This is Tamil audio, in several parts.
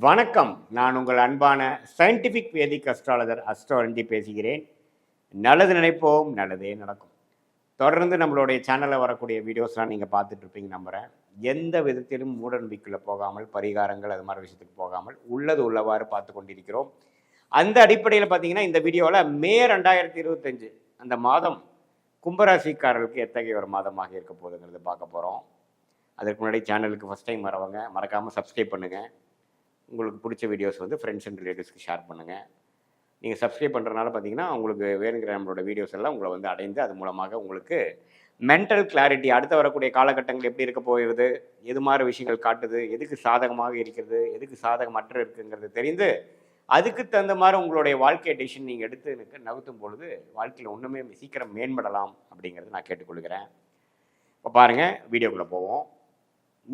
வணக்கம். நான் உங்கள் அன்பான சயின்டிஃபிக் வேதிக் அஸ்ட்ராலஜர் அஸ்ட்ரோரஞ்சி பேசுகிறேன். நல்லது நினைப்போம், நல்லதே நடக்கும். தொடர்ந்து நம்மளுடைய சேனலில் வரக்கூடிய வீடியோஸ்லாம் நீங்கள் பார்த்துட்டு இருப்பீங்க நம்புகிறேன். எந்த விதத்திலும் மூட நம்பிக்கைக்குள்ள போகாமல், பரிகாரங்கள் அது மாதிரி விஷயத்துக்கு போகாமல் உள்ளது உள்ளவாறு பார்த்து கொண்டிருக்கிறோம். அந்த அடிப்படையில் பார்த்தீங்கன்னா இந்த வீடியோவில் மே 2025 அந்த மாதம் கும்பராசிக்காரர்களுக்கு எத்தகைய ஒரு மாதமாக இருக்க போகுதுங்கிறது பார்க்க போகிறோம். அதற்கு முன்னாடி சேனலுக்கு ஃபஸ்ட் டைம் வரவங்க மறக்காமல் சப்ஸ்கிரைப் பண்ணுங்கள். உங்களுக்கு பிடிச்ச வீடியோஸ் வந்து ஃப்ரெண்ட்ஸ் அண்ட் ரிலேட்டிவ்ஸ்க்கு ஷேர் பண்ணுங்கள். நீங்கள் சப்ஸ்கிரைப் பண்ணுறதுனால பார்த்தீங்கன்னா உங்களுக்கு வேணுங்கிற நம்மளோட வீடியோஸ் எல்லாம் உங்களை வந்து அடைந்து அது மூலமாக உங்களுக்கு மென்டல் கிளாரிட்டி அடுத்த வரக்கூடிய காலகட்டங்கள் எப்படி இருக்க போகிறது, எது மாதிரி விஷயங்கள் காட்டுது, எதுக்கு சாதகமாக இருக்கிறது, எதுக்கு சாதகமற்ற இருக்குங்கிறது தெரிந்து அதுக்கு தகுந்த மாதிரி உங்களுடைய வாழ்க்கை டிசிஷன் நீங்கள் எடுத்து நகர்த்தும் பொழுது வாழ்க்கையில் ஒன்றுமே சீக்கிரம் மேம்படலாம் அப்படிங்கிறது நான் கேட்டுக்கொள்கிறேன். இப்போ பாருங்கள், வீடியோக்குள்ளே போவோம்.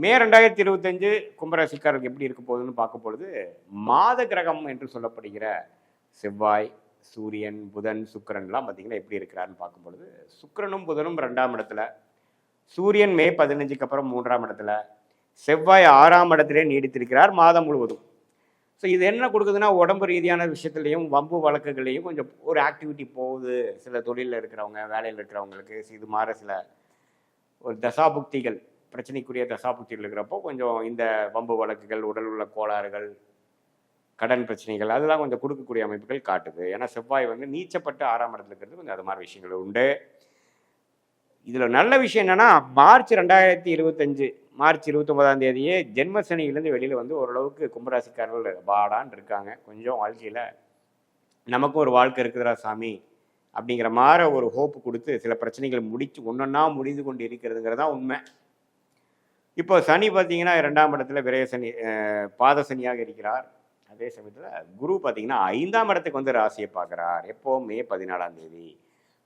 மே 2025 கும்பராசிக்காரருக்கு எப்படி இருக்க போகுதுன்னு பார்க்கும் பொழுது மாத கிரகம் என்று சொல்லப்படுகிற செவ்வாய், சூரியன், புதன், சுக்கிரன்லாம் பார்த்தீங்கன்னா எப்படி இருக்கிறாருன்னு பார்க்கும் பொழுது சுக்கிரனும் புதனும் 2ஆம் இடத்துல, சூரியன் மே 15க்கு அப்புறம் 3ஆம் இடத்துல, செவ்வாய் 6ஆம் இடத்திலே நீடித்திருக்கிறார் மாதம் முழுவதும். ஸோ இது என்ன கொடுக்குதுன்னா உடம்பு ரீதியான விஷயத்துலையும் வம்பு வழக்குகளையும் கொஞ்சம் ஒரு ஆக்டிவிட்டி போகுது. சில தொழிலில் இருக்கிறவங்க, வேலையில் இருக்கிறவங்களுக்கு இது மாதிரி சில ஒரு தசாபுக்திகள் பிரச்சனைக்குரிய தசாபுக்திகள் இருக்கிறப்போ கொஞ்சம் இந்த வம்பு வழக்குகள், உடல் உள்ள கோளாறுகள், கடன் பிரச்சனைகள் அதெல்லாம் கொஞ்சம் கொடுக்கக்கூடிய அமைப்புகள் காட்டுது. ஏன்னா செவ்வாய் வந்து நீச்சப்பட்டு 6ஆம் இடத்துல இருக்கிறது கொஞ்சம் அது மாதிரி விஷயங்கள் உண்டு. இதில் நல்ல விஷயம் என்னென்னா மார்ச் 2025 மார்ச் 29ஆம் தேதியே ஜென்ம சனியிலேருந்து வெளியில் வந்து ஓரளவுக்கு கும்பராசிக்காரர்கள் பாடான்னு இருக்காங்க. கொஞ்சம் வாழ்க்கையில் நமக்கும் ஒரு வாழ்க்கை இருக்குதுடா சாமி அப்படிங்கிற மாதிரி ஒரு ஹோப்பு கொடுத்து சில பிரச்சனைகள் ஒன்றொன்னா முடிந்து கொண்டு இருக்கிறதுங்கிறதான் உண்மை. இப்போ சனி பார்த்தீங்கன்னா 2ஆம் இடத்துல விரய சனி, பாத சனியாக இருக்கிறார். அதே சமயத்தில் குரு பார்த்தீங்கன்னா 5ஆம் இடத்துக்கு வந்து ராசியை பார்க்குறார். எப்போ மே 14ஆம் தேதி.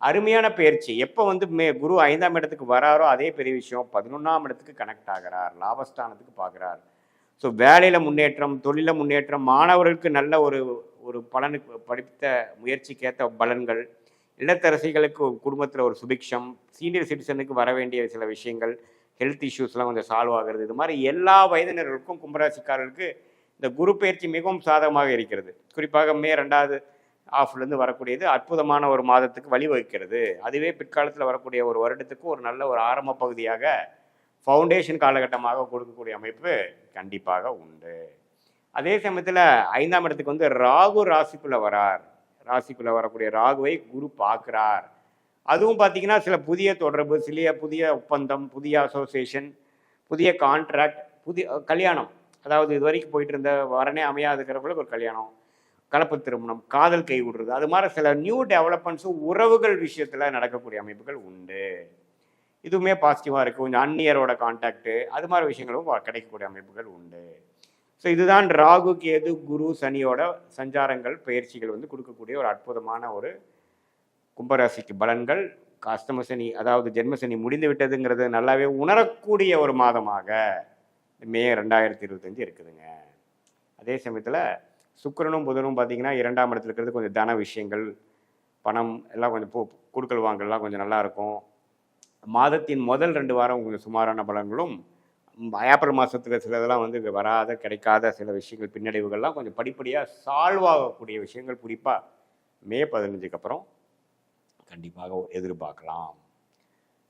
அருமையான பயிற்சி. எப்போ வந்து குரு 5ஆம் இடத்துக்கு வராரோ அதே பெரிய விஷயம். 11ஆம் இடத்துக்கு கனெக்ட் ஆகிறார், லாபஸ்தானத்துக்கு பார்க்குறார். ஸோ வேலையில் முன்னேற்றம், தொழிலில் முன்னேற்றம், மாணவர்களுக்கு நல்ல ஒரு ஒரு பலனுக்கு படித்த முயற்சிக்கேற்ற பலன்கள், இல்லத்தரசிகளுக்கு குடும்பத்தில் ஒரு சுபிக்ஷம், சீனியர் சிட்டிசனுக்கு வர வேண்டிய சில விஷயங்கள், ஹெல்த் இஷ்யூஸ்லாம் கொஞ்சம் சால்வ் ஆகிறது. இது மாதிரி எல்லா வயதினர்களுக்கும் கும்பராசிக்காரர்களுக்கு இந்த குரு பயிற்சி மிகவும் சாதகமாக இருக்கிறது. குறிப்பாக மே 2வது ஆஃப்லேருந்து வரக்கூடியது அற்புதமான ஒரு மாதத்துக்கு வழிவகுக்கிறது. அதுவே பிற்காலத்தில் வரக்கூடிய ஒரு வருடத்துக்கு ஒரு நல்ல ஒரு ஆரம்ப பகுதியாக ஃபவுண்டேஷன் காலகட்டமாக கொடுக்கக்கூடிய அமைப்பு கண்டிப்பாக உண்டு. அதே சமயத்தில் 5ஆம் இடத்துக்கு வந்து ராகு ராசிக்குள்ளே வரார். ராசிக்குள்ளே வரக்கூடிய ராகுவை குரு பார்க்குறார். அதுவும் பார்த்தீங்கன்னா சில புதிய தொடர்பு, சில புதிய ஒப்பந்தம், புதிய அசோசியேஷன், புதிய கான்ட்ராக்ட், புதிய கல்யாணம். அதாவது இது வரைக்கும் போயிட்டு இருந்த வரனே அமையாதுக்கிறவங்களுக்கு ஒரு கல்யாணம், கலப்பு திருமணம், காதல் கை விடுறது, அது மாதிரி சில நியூ டெவலப்மெண்ட்ஸும் உறவுகள் விஷயத்தில் நடக்கக்கூடிய அமைப்புகள் உண்டு. இதுவுமே பாசிட்டிவாக இருக்குது. கொஞ்சம் அந்நியரோட கான்டாக்டு அது மாதிரி விஷயங்களும் கிடைக்கக்கூடிய அமைப்புகள் உண்டு. ஸோ இதுதான் ராகு, கேது, குரு, சனியோட சஞ்சாரங்கள், பயிற்சிகள் வந்து கொடுக்கக்கூடிய ஒரு அற்புதமான ஒரு கும்பராசிக்கு பலன்கள். அஷ்டமசனி அதாவது ஜென்மசனி முடிந்து விட்டதுங்கிறது நல்லாவே உணரக்கூடிய ஒரு மாதமாக மே 2025 இருக்குதுங்க. அதே சமயத்தில் சுக்கிரனும் புதனும் பார்த்தீங்கன்னா 2ஆம் இடத்துல இருக்கிறது கொஞ்சம் தன விஷயங்கள், பணம் எல்லாம் கொஞ்சம் கொடுக்கல் வாங்கலாம் கொஞ்சம் நல்லாயிருக்கும். மாதத்தின் முதல் 2 வாரம் கொஞ்சம் சுமாரான பலன்களும், ஏப்ரல் மாதத்துக்கு சிலதெல்லாம் வந்து வராத கிடைக்காத சில விஷயங்கள் பின்னடைவுகள்லாம் கொஞ்சம் படிப்படியாக சால்வ் ஆகக்கூடிய விஷயங்கள் குறிப்பாக மே 15க்கு அப்புறம் கண்டிப்பாக எதிர்பார்க்கலாம்.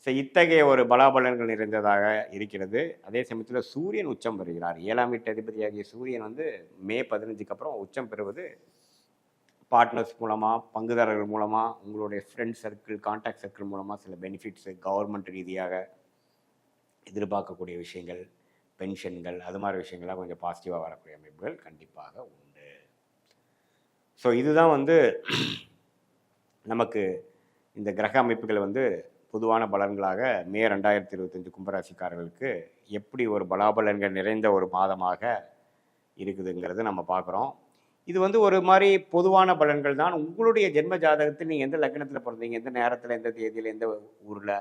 ஸோ இத்தகைய ஒரு பலாபலன்கள் நிறைந்ததாக இருக்கிறது. அதே சமயத்தில் சூரியன் உச்சம் பெறுகிறார். 7ஆம் வீட்டு அதிபதியாகிய சூரியன் வந்து மே 15க்கு அப்புறம் உச்சம் பெறுவது பார்ட்னர்ஸ் மூலமாக, பங்குதாரர்கள் மூலமாக, உங்களுடைய ஃப்ரெண்ட் சர்க்கிள், கான்டாக்ட் சர்க்கிள் மூலமாக சில பெனிஃபிட்ஸு, கவர்மெண்ட் ரீதியாக எதிர்பார்க்கக்கூடிய விஷயங்கள், பென்ஷன்கள் அது மாதிரி விஷயங்கள்லாம் கொஞ்சம் பாசிட்டிவாக வரக்கூடிய அமைப்புகள் கண்டிப்பாக உண்டு. ஸோ இதுதான் வந்து நமக்கு இந்த கிரக அமைப்புகள் வந்து பொதுவான பலன்களாக மே 2025 கும்பராசிக்காரர்களுக்கு எப்படி ஒரு பலாபலன்கள் நிறைந்த ஒரு மாதமாக இருக்குதுங்கிறது நம்ம பார்க்குறோம். இது வந்து ஒரு மாதிரி பொதுவான பலன்கள் தான். உங்களுடைய ஜென்ம ஜாதகத்தில் நீங்கள் எந்த லக்னத்தில் பிறந்தீங்க, எந்த நேரத்தில், எந்த தேதியில், எந்த ஊரில்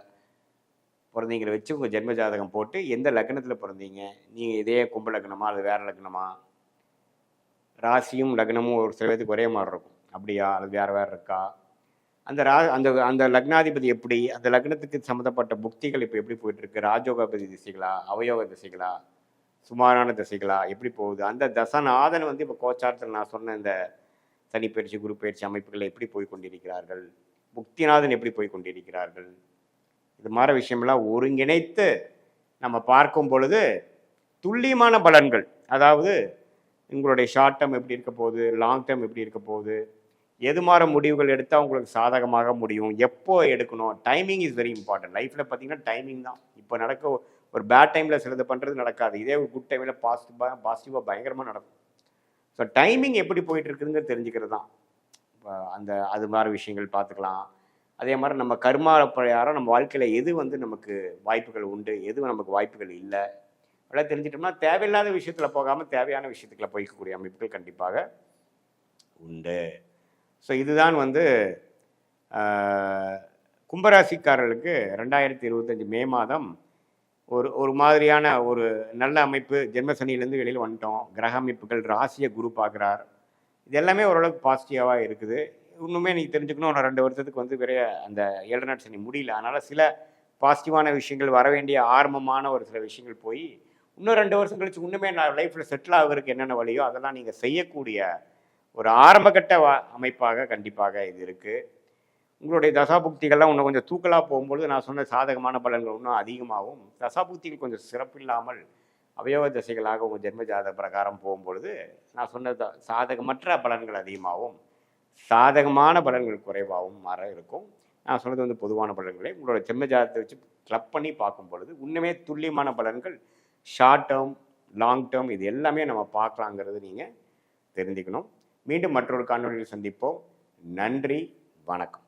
பிறந்தீங்கிற வச்சு உங்கள் ஜென்ம ஜாதகம் போட்டு எந்த லக்னத்தில் பிறந்தீங்க, நீங்கள் இதே கும்ப லக்னமா அல்லது வேறு லக்னமா, ராசியும் லக்னமும் ஒரு சில பேருக்கு ஒரே மாதிரி இருக்கும் அப்படியா அல்லது வேறு வேறு இருக்கா, அந்த அந்த அந்த லக்னாதிபதி எப்படி, அந்த லக்னத்துக்கு சம்மந்தப்பட்ட புக்திகள் இப்போ எப்படி போயிட்டுருக்கு, ராஜோகாபதி திசைகளா, அவயோக திசைகளா, சுமாரான திசைகளா எப்படி போகுது, அந்த தசநாதன் வந்து இப்போ கோச்சாரத்தில் நான் சொன்ன இந்த சனி பயிற்சி குரு பயிற்சி அமைப்புகள் எப்படி போய் கொண்டிருக்கிறார்கள், முக்திநாதன் எப்படி போய் கொண்டிருக்கிறார்கள், இது மாதிரி விஷயமெல்லாம் ஒருங்கிணைத்து நம்ம பார்க்கும் பொழுது துல்லியமான பலன்கள், அதாவது உங்களுடைய ஷார்ட் டேர்ம் எப்படி இருக்க போகுது, லாங் டேர்ம் எப்படி இருக்க போகுது, எது மாதிரி முடிவுகள் எடுத்தால் உங்களுக்கு சாதகமாக முடியும், எப்போ எடுக்கணும், டைமிங் இஸ் வெரி இம்பார்ட்டன்ட். லைஃப்பில் பார்த்தீங்கன்னா டைமிங் தான். இப்போ நடக்க ஒரு பேட் டைமில் சிலது பண்ணுறது நடக்காது, இதே ஒரு குட் டைமில் பாசிட்டிவாக பயங்கரமாக நடக்கும். ஸோ டைமிங் எப்படி போயிட்டு இருக்குதுங்க தெரிஞ்சுக்கிறது தான். இப்போ அது மாதிரி விஷயங்கள் பார்த்துக்கலாம். அதே மாதிரி நம்ம கர்மா பிரகாரம் நம்ம வாழ்க்கையில் எது வந்து நமக்கு வாய்ப்புகள் உண்டு, எது நமக்கு வாய்ப்புகள் இல்லை, அதெல்லாம் தெரிஞ்சிட்டோம்னா தேவையில்லாத விஷயத்தில் போகாமல் தேவையான விஷயத்துக்குள்ள போய்க்கக்கூடிய அமைப்புகள் கண்டிப்பாக உண்டு. ஸோ இதுதான் வந்து கும்பராசிக்காரர்களுக்கு 2025 மே மாதம் ஒரு மாதிரியான ஒரு நல்ல அமைப்பு. ஜென்மசனியிலேருந்து வெளியில் வந்துட்டோம். கிரக அமைப்புகள் ராசியை குரு பார்க்குறார். இது எல்லாமே ஓரளவுக்கு பாசிட்டிவாக இருக்குது. இன்னுமே நீங்கள் தெரிஞ்சுக்கணும், இன்னும் 2 வருஷத்துக்கு வந்து அந்த 7 நாட் சனி முடியல. அதனால் சில பாசிட்டிவான விஷயங்கள் வர வேண்டிய ஆரம்பமான ஒரு சில விஷயங்கள் போய் இன்னும் 2 வருஷம் கழிச்சு இன்னுமே நான் லைஃப்பில் செட்டில் ஆகிறதுக்கு என்னென்ன வழியோ அதெல்லாம் நீங்கள் செய்யக்கூடிய ஒரு ஆரம்பகட்ட அமைப்பாக கண்டிப்பாக இது இருக்குது. உங்களுடைய தசாபுக்திகள்லாம் இன்னும் கொஞ்சம் தூக்கலாக போகும்பொழுது நான் சொன்ன சாதகமான பலன்கள் இன்னும் அதிகமாகும். தசாபுக்திகள் கொஞ்சம் சிறப்பில்லாமல் அவயவ தசைகளாக உங்கள் ஜென்ம ஜாதக பிரகாரம் போகும்பொழுது நான் சொன்ன சாதகமற்ற பலன்கள் அதிகமாகவும் சாதகமான பலன்கள் குறைவாகவும் மாற இருக்கும். நான் சொன்னது வந்து பொதுவான பலன்களை உங்களோட ஜென்ம ஜாதகத்தை வச்சு கிளப் பண்ணி பார்க்கும் பொழுது இன்னுமே துல்லியமான பலன்கள் ஷார்ட் டேர்ம் லாங் டேர்ம் இது எல்லாமே நம்ம பார்க்கலாங்கிறது நீங்கள் தெரிஞ்சுக்கணும். மீண்டும் மற்றொரு காணொலியில் சந்திப்போம். நன்றி, வணக்கம்.